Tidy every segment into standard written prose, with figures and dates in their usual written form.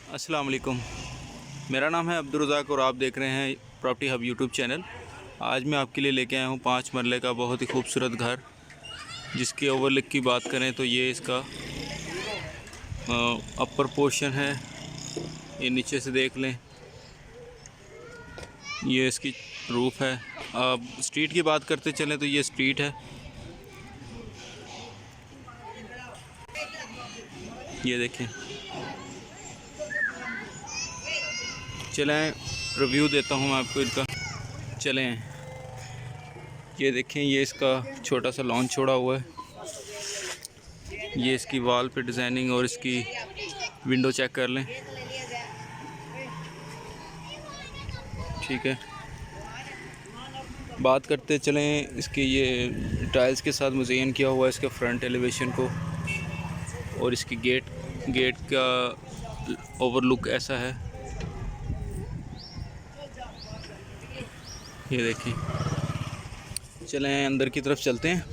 अस्सलाम वालेकुम। मेरा नाम है अब्दुल रज़ाक और आप देख रहे हैं प्रॉपर्टी हब यूट्यूब चैनल। आज मैं आपके लिए लेके आया हूँ 5 मरले का बहुत ही खूबसूरत घर, जिसकी ओवरलुक की बात करें तो ये इसका अपर पोर्शन है। ये नीचे से देख लें, ये इसकी रूफ़ है। अब स्ट्रीट की बात करते चलें तो ये स्ट्रीट है, ये देखें। चलें रिव्यू देता हूँ मैं आपको इनका। चलें, ये देखें, ये इसका छोटा सा लॉन छोड़ा हुआ है। ये इसकी वॉल पे डिज़ाइनिंग और इसकी विंडो चेक कर लें, ठीक है। बात करते चलें इसके, ये टाइल्स के साथ मुज़य्यन किया हुआ है इसके फ्रंट एलिवेशन को, और इसकी गेट का ओवरलुक ऐसा है, ये देखें। चलें अंदर की तरफ चलते हैं।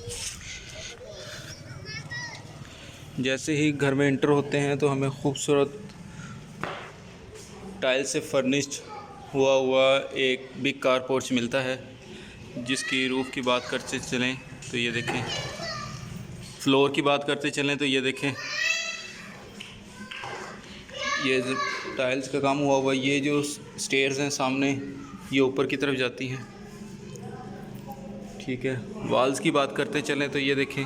जैसे ही घर में इंटर होते हैं तो हमें खूबसूरत टाइल से फर्निश्ड हुआ एक बिग कार पोर्च मिलता है, जिसकी रूफ़ की बात करते चलें तो ये देखें। फ्लोर की बात करते चलें तो ये देखें, ये टाइल्स का काम हुआ है। ये जो स्टेयर्स हैं सामने, ये ऊपर की तरफ जाती हैं, ठीक है। वॉल्स की बात करते चलें तो ये देखें,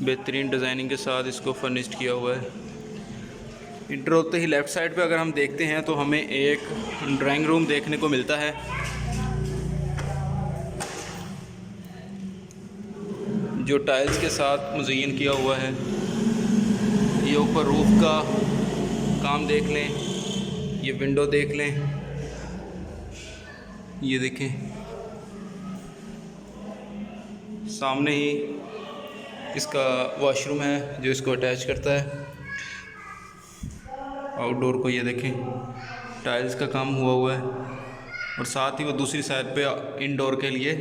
बेहतरीन डिज़ाइनिंग के साथ इसको फर्निश्ड किया हुआ है। इंटर होते ही लेफ़्ट साइड पे अगर हम देखते हैं तो हमें एक ड्राइंग रूम देखने को मिलता है, जो टाइल्स के साथ मुज़य्यन किया हुआ है। ये ऊपर रूफ़ का काम देख लें, ये विंडो देख लें, ये देखें। सामने ही इसका वॉशरूम है जो इसको अटैच करता है आउटडोर को, ये देखें। टाइल्स का काम हुआ है, और साथ ही वो दूसरी साइड पे इनडोर के लिए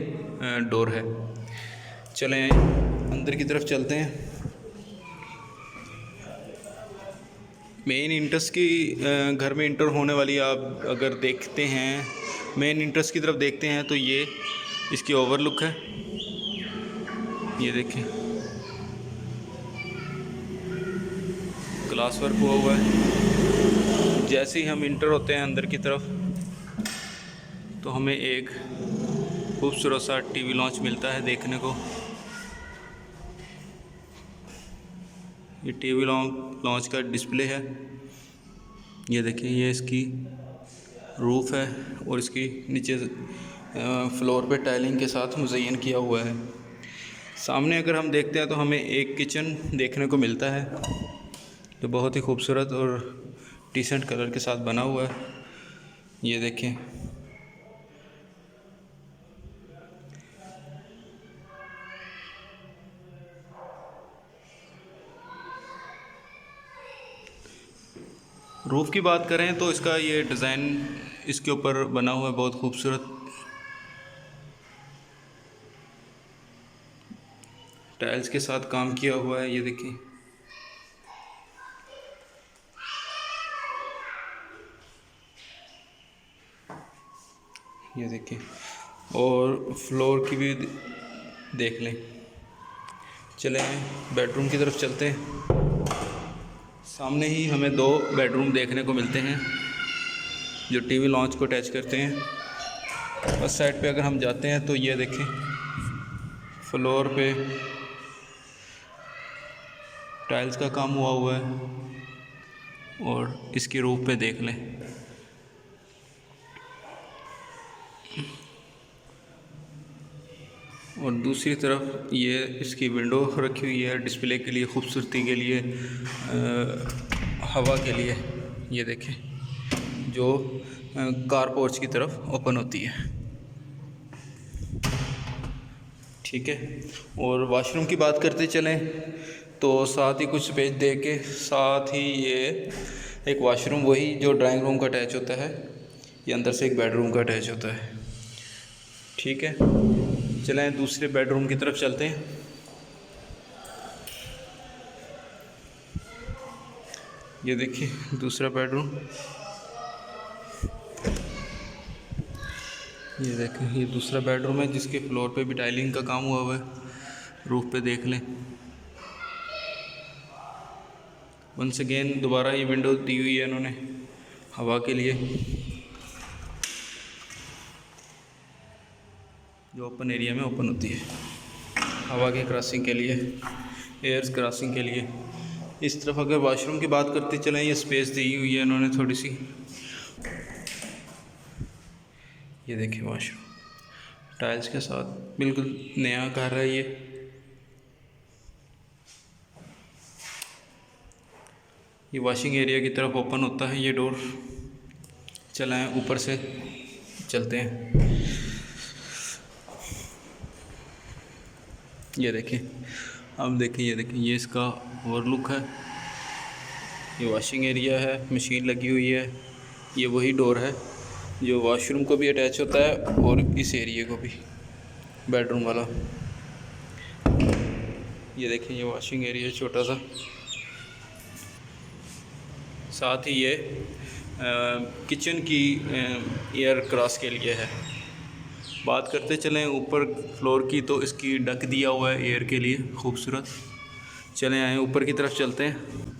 डोर है। चलें अंदर की तरफ चलते हैं। मेन इंट्रेंस की घर में इंटर होने वाली आप अगर देखते हैं, मेन इंट्रेंस की तरफ देखते हैं तो ये इसकी ओवरलुक है, ये देखें। ग्लास वर्क हुआ है। जैसे ही हम इंटर होते हैं अंदर की तरफ तो हमें एक खूबसूरत सा टीवी लॉन्च मिलता है देखने को। ये टीवी लॉन्च का डिस्प्ले है, ये देखिए। ये इसकी रूफ़ है और इसकी नीचे फ्लोर पे टाइलिंग के साथ मुज़य्यन किया हुआ है। सामने अगर हम देखते हैं तो हमें एक किचन देखने को मिलता है, जो बहुत ही खूबसूरत और डिसेंट कलर के साथ बना हुआ है, ये देखें। रूफ़ की बात करें तो इसका ये डिज़ाइन इसके ऊपर बना हुआ है, बहुत खूबसूरत। टाइल्स के साथ काम किया हुआ है, ये देखिए। ये देखिए, और फ्लोर की भी देख लें। चलें बेडरूम की तरफ चलते हैं। सामने ही हमें 2 बेडरूम देखने को मिलते हैं, जो टीवी लॉन्च को अटैच करते हैं। उस साइड पे अगर हम जाते हैं तो ये देखें, फ्लोर पे टाइल्स का काम हुआ है, और इसकी रूफ पे देख लें। और दूसरी तरफ ये इसकी विंडो रखी हुई है डिस्प्ले के लिए, खूबसूरती के लिए, हवा के लिए, ये देखें, जो कार पोर्च की तरफ ओपन होती है, ठीक है। और वॉशरूम की बात करते चलें तो साथ ही कुछ स्पेस दे के साथ ही ये एक वॉशरूम, वही जो ड्राइंग रूम का अटैच होता है, ये अंदर से एक बेडरूम का अटैच होता है, ठीक है। चलें दूसरे बेडरूम की तरफ चलते हैं। ये देखिए दूसरा बेडरूम, ये देखें ये दूसरा बेडरूम है जिसके फ्लोर पे भी टाइलिंग का काम हुआ हुआ है। रूफ पे देख लें। वंस अगेन दोबारा ये विंडो दी हुई है इन्होंने हवा के लिए, जो ओपन एरिया में ओपन होती है हवा के क्रॉसिंग के लिए, एयर्स क्रॉसिंग के लिए। इस तरफ अगर वॉशरूम की बात करते चलें, ये स्पेस दी हुई है इन्होंने थोड़ी सी। ये देखिए वॉशरूम टाइल्स के साथ, बिल्कुल नया घर है ये। ये वॉशिंग एरिया की तरफ ओपन होता है ये डोर। चलाएं ऊपर से चलते हैं। ये देखिए, अब देखिए ये देखिए ये इसका ओवरलुक है। ये वॉशिंग एरिया है, मशीन लगी हुई है। ये वही डोर है जो वॉशरूम को भी अटैच होता है और इस एरिया को भी, बेडरूम वाला। ये देखिए ये वॉशिंग एरिया छोटा सा, साथ ही ये किचन की एयर क्रॉस के लिए है। बात करते चलें ऊपर फ्लोर की, तो इसकी डक दिया हुआ है एयर के लिए, खूबसूरत। चलें आए ऊपर की तरफ चलते हैं।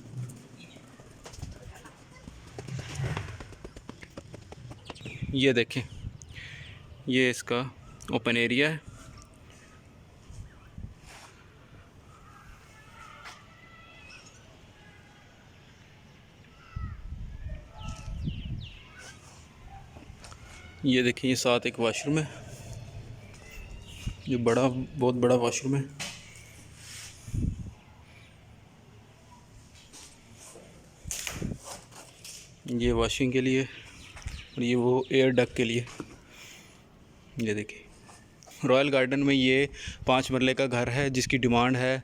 ये देखें ये इसका ओपन एरिया है। ये देखिए ये साथ एक वॉशरूम है, जो बहुत बड़ा वॉशरूम है। ये वॉशिंग के लिए और ये वो एयर डक के लिए। ये देखिए रॉयल गार्डन में ये 5 मरले का घर है जिसकी डिमांड है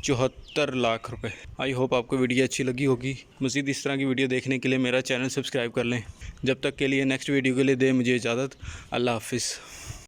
74 लाख रुपए। आई होप आपको वीडियो अच्छी लगी होगी। मज़ीद इस तरह की वीडियो देखने के लिए मेरा चैनल सब्सक्राइब कर लें। जब तक के लिए नेक्स्ट वीडियो के लिए दे मुझे इजाज़त। अल्लाह हाफिज़।